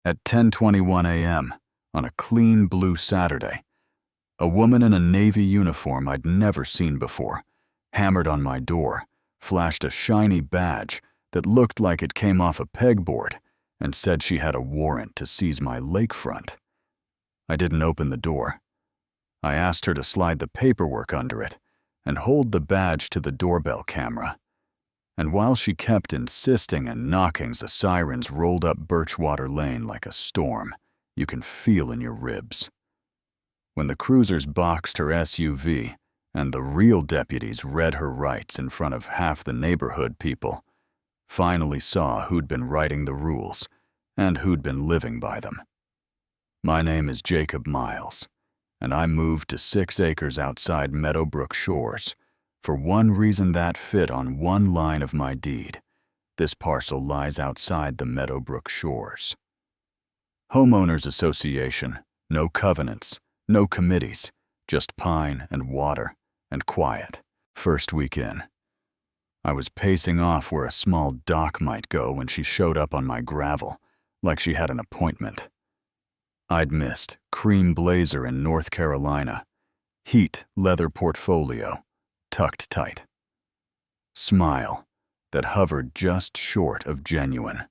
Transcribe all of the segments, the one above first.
At 10:21 a.m., on a clean blue Saturday, a woman in a navy uniform I'd never seen before hammered on my door, flashed a shiny badge that looked like it came off a pegboard, and said she had a warrant to seize my lakefront. I didn't open the door. I asked her to slide the paperwork under it and hold the badge to the doorbell camera. And while she kept insisting and knocking, the sirens rolled up Birchwater Lane like a storm you can feel in your ribs. When the cruisers boxed her SUV and the real deputies read her rights in front of half the neighborhood, people finally saw who'd been writing the rules and who'd been living by them. My name is Jacob Miles, and I moved to 6 acres outside Meadowbrook Shores for one reason that fit on one line of my deed. This parcel lies outside the Meadowbrook Shores. Homeowners Association, no covenants, no committees, just pine and water and quiet. First week in, I was pacing off where a small dock might go when she showed up on my gravel, like she had an appointment. I'd missed cream blazer in North Carolina, heat leather portfolio, tucked tight. Smile that hovered just short of genuine.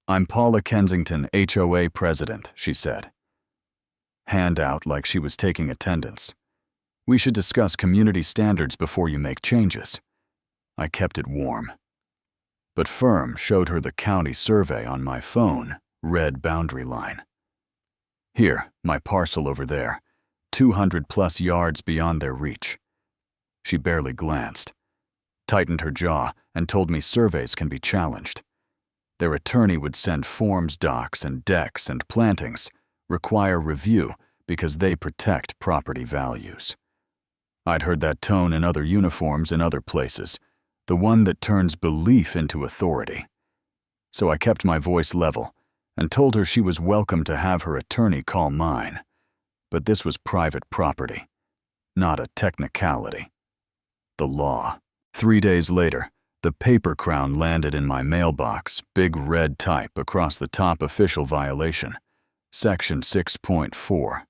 "I'm Paula Kensington, HOA president," she said. Hand out like she was taking attendance. "We should discuss community standards before you make changes." I kept it warm. But firm showed her the county survey on my phone, red boundary line. "Here, my parcel over there, 200+ yards beyond their reach." She barely glanced, tightened her jaw, and told me surveys can be challenged. Their attorney would send forms, docs, and decks and plantings, require review because they protect property values. I'd heard that tone in other uniforms in other places, the one that turns belief into authority. So I kept my voice level and told her she was welcome to have her attorney call mine. But this was private property, not a technicality. The law. 3 days later, the paper crown landed in my mailbox, big red type across the top: official violation. Section 6.4,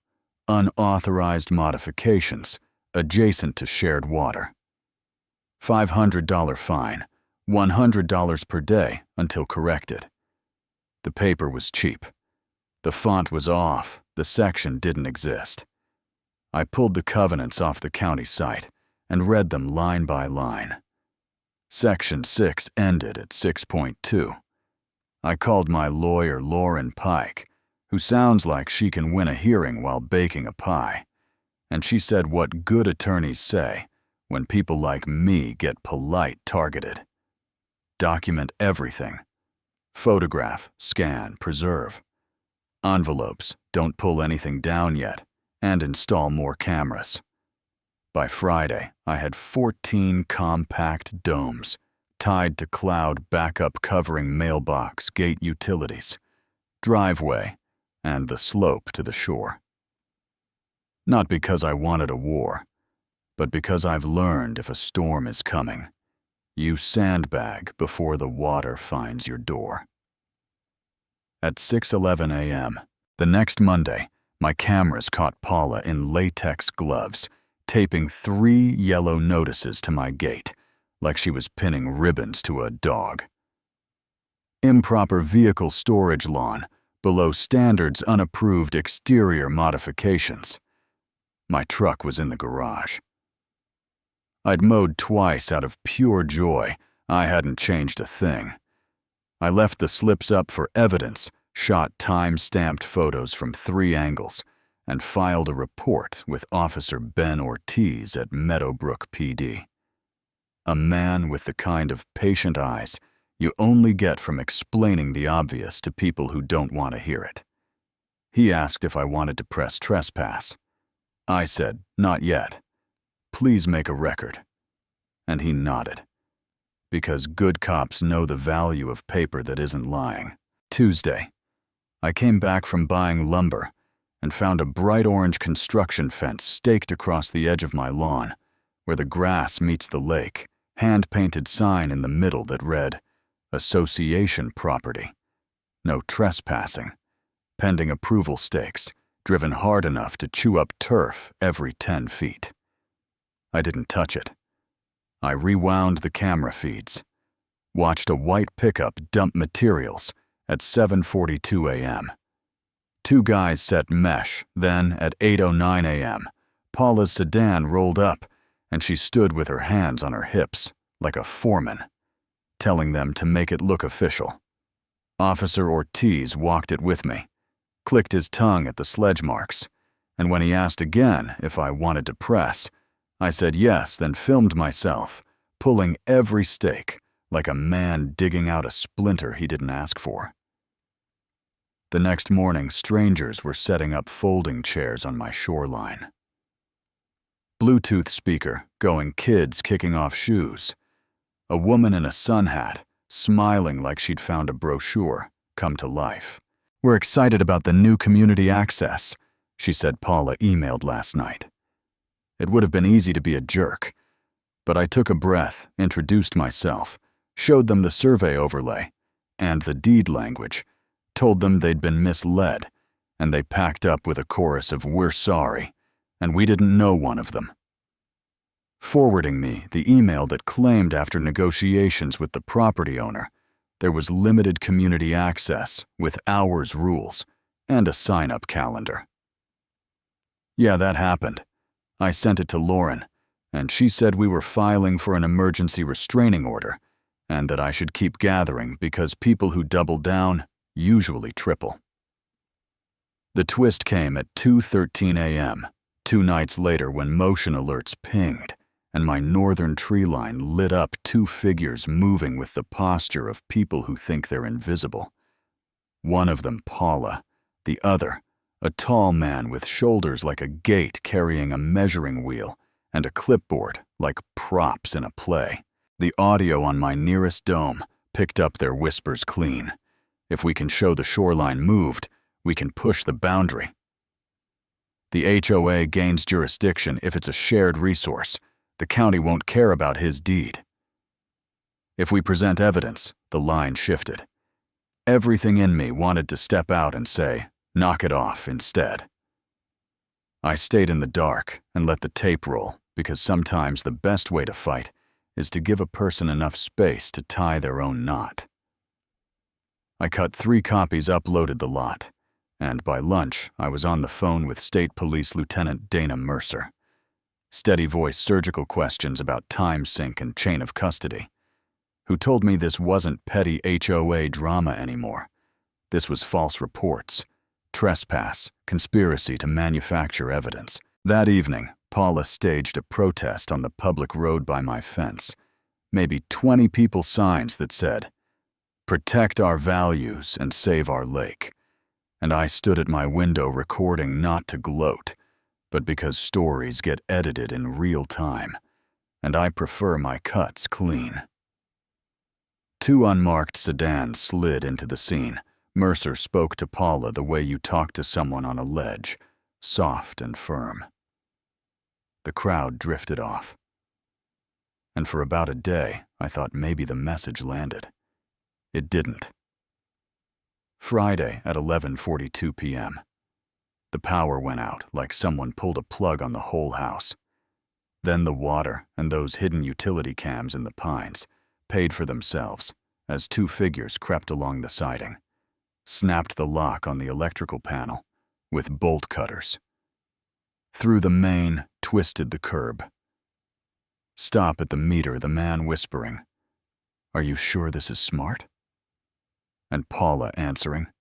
unauthorized modifications adjacent to shared water. $500 fine, $100 per day until corrected. The paper was cheap. The font was off, the section didn't exist. I pulled the covenants off the county site and read them line by line. Section 6 ended at 6.2. I called my lawyer, Lauren Pike, who sounds like she can win a hearing while baking a pie, and she said what good attorneys say when people like me get polite targeted. Document everything. Photograph, scan, preserve. Envelopes, don't pull anything down yet, and install more cameras. By Friday, I had 14 compact domes tied to cloud backup covering mailbox, gate utilities, driveway, and the slope to the shore. Not because I wanted a war, but because I've learned if a storm is coming, you sandbag before the water finds your door. At 6:11 a.m., the next Monday, my cameras caught Paula in latex gloves, taping 3 yellow notices to my gate, like she was pinning ribbons to a dog. Improper vehicle storage lawn, below standards unapproved exterior modifications. My truck was in the garage. I'd mowed twice out of pure joy. I hadn't changed a thing. I left the slips up for evidence, shot time-stamped photos from 3 angles, and filed a report with Officer Ben Ortiz at Meadowbrook PD. A man with the kind of patient eyes you only get from explaining the obvious to people who don't want to hear it. He asked if I wanted to press trespass. I said, "Not yet. Please make a record." And he nodded. Because good cops know the value of paper that isn't lying. Tuesday, I came back from buying lumber and found a bright orange construction fence staked across the edge of my lawn, where the grass meets the lake, hand-painted sign in the middle that read, "Association Property." no trespassing, pending approval stakes, driven hard enough to chew up turf every 10 feet. I didn't touch it. I rewound the camera feeds, watched a white pickup dump materials at 7:42 a.m. 2 guys set mesh, then at 8:09 a.m., Paula's sedan rolled up and she stood with her hands on her hips like a foreman, telling them to make it look official. Officer Ortiz walked it with me, clicked his tongue at the sledge marks, and when he asked again if I wanted to press, I said yes, then filmed myself, pulling every stake like a man digging out a splinter he didn't ask for. The next morning, strangers were setting up folding chairs on my shoreline. Bluetooth speaker going kids kicking off shoes. A woman in a sun hat, smiling like she'd found a brochure, come to life. "We're excited about the new community access," she said Paula emailed last night. It would have been easy to be a jerk, but I took a breath, introduced myself, showed them the survey overlay and the deed language, told them they'd been misled, and they packed up with a chorus of "we're sorry," and we didn't know one of them. Forwarding me the email that claimed after negotiations with the property owner, there was limited community access with hours rules and a sign-up calendar. Yeah, that happened. I sent it to Lauren, and she said we were filing for an emergency restraining order and that I should keep gathering because people who double down usually triple. The twist came at 2:13 a.m., 2 nights later when motion alerts pinged and my northern tree line lit up 2 figures moving with the posture of people who think they're invisible. One of them Paula, the other a tall man with shoulders like a gate carrying a measuring wheel and a clipboard like props in a play. The audio on my nearest dome picked up their whispers clean. If we can show the shoreline moved, we can push the boundary. The HOA gains jurisdiction if it's a shared resource. The county won't care about his deed. If we present evidence, the line shifted. Everything in me wanted to step out and say, "Knock it off," instead. I stayed in the dark and let the tape roll because sometimes the best way to fight is to give a person enough space to tie their own knot. I cut 3 copies, uploaded the lot, and by lunch I was on the phone with State Police Lieutenant Dana Mercer. Steady voice surgical questions about time sync and chain of custody, who told me this wasn't petty HOA drama anymore. This was false reports, trespass, conspiracy to manufacture evidence. That evening, Paula staged a protest on the public road by my fence. Maybe 20 people signs that said, "Protect our values and save our lake." And I stood at my window recording not to gloat, but because stories get edited in real time, and I prefer my cuts clean. 2 unmarked sedans slid into the scene. Mercer spoke to Paula the way you talk to someone on a ledge, soft and firm. The crowd drifted off. And for about a day, I thought maybe the message landed. It didn't. Friday at 11:42 p.m. The power went out like someone pulled a plug on the whole house. Then the water and those hidden utility cams in the pines paid for themselves as 2 figures crept along the siding, snapped the lock on the electrical panel with bolt cutters. Through the main, twisted the curb. Stop at the meter, the man whispering, "Are you sure this is smart?" And Paula answering,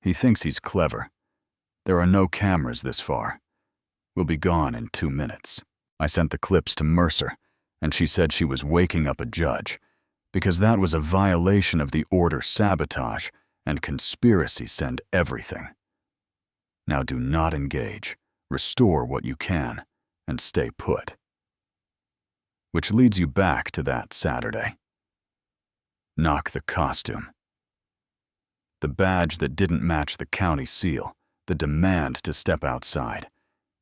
"He thinks he's clever. There are no cameras this far. We'll be gone in 2 minutes." I sent the clips to Mercer, and she said she was waking up a judge, because that was a violation of the order sabotage and conspiracy send everything. Now do not engage, restore what you can, and stay put. Which leads you back to that Saturday. Knock the costume. The badge that didn't match the county seal, the demand to step outside,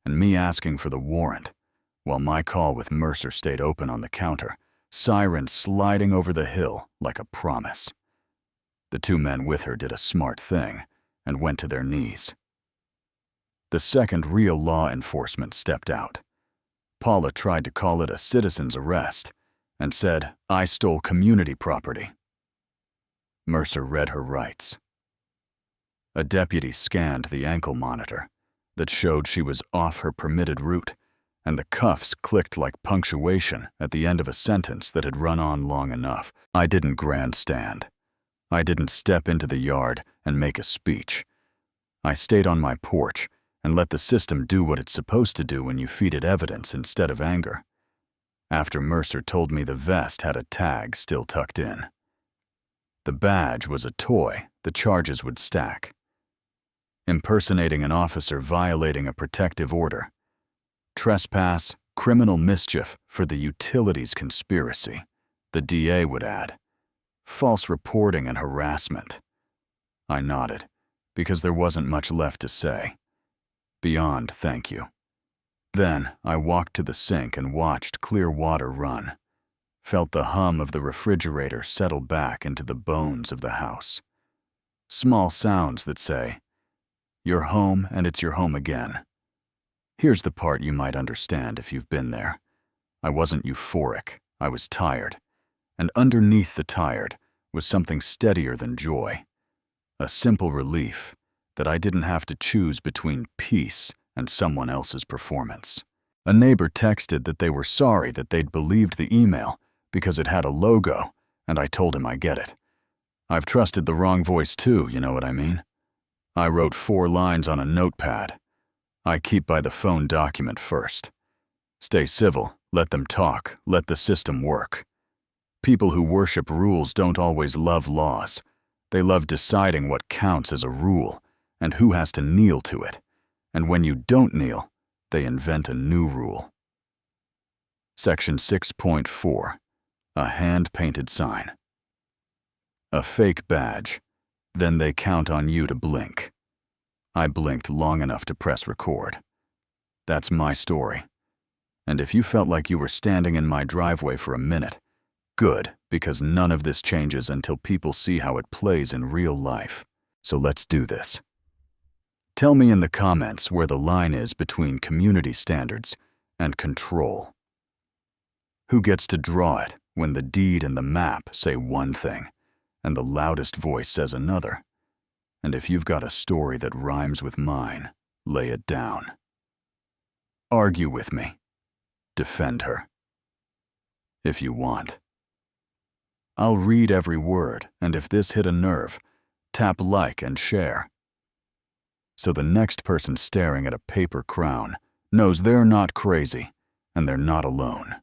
and me asking for the warrant, while my call with Mercer stayed open on the counter, sirens sliding over the hill like a promise. The two men with her did a smart thing and went to their knees. The second real law enforcement stepped out. Paula tried to call it a citizen's arrest and said, "I stole community property." Mercer read her rights. A deputy scanned the ankle monitor that showed she was off her permitted route, and the cuffs clicked like punctuation at the end of a sentence that had run on long enough. I didn't grandstand. I didn't step into the yard and make a speech. I stayed on my porch and let the system do what it's supposed to do when you feed it evidence instead of anger. After Mercer told me the vest had a tag still tucked in. The badge was a toy the charges would stack. Impersonating an officer violating a protective order. Trespass, criminal mischief for the utilities conspiracy, the DA would add. False reporting and harassment. I nodded, because there wasn't much left to say. Beyond thank you. Then I walked to the sink and watched clear water run. Felt the hum of the refrigerator settle back into the bones of the house. Small sounds that say, "You're home and it's your home again." Here's the part you might understand if you've been there. I wasn't euphoric, I was tired. And underneath the tired was something steadier than joy. A simple relief that I didn't have to choose between peace and someone else's performance. A neighbor texted that they were sorry that they'd believed the email because it had a logo, and I told him I get it. I've trusted the wrong voice too, you know what I mean? I wrote 4 lines on a notepad. I keep by the phone document first. Stay civil, let them talk, let the system work. People who worship rules don't always love laws. They love deciding what counts as a rule and who has to kneel to it. And when you don't kneel, they invent a new rule. Section 6.4. A hand-painted sign. A fake badge. Then they count on you to blink. I blinked long enough to press record. That's my story. And if you felt like you were standing in my driveway for a minute, good, because none of this changes until people see how it plays in real life. So let's do this. Tell me in the comments where the line is between community standards and control. Who gets to draw it when the deed and the map say one thing and the loudest voice says another? And if you've got a story that rhymes with mine, lay it down. Argue with me. Defend her. If you want. I'll read every word, and if this hit a nerve, tap like and share. So the next person staring at a paper crown knows they're not crazy and they're not alone.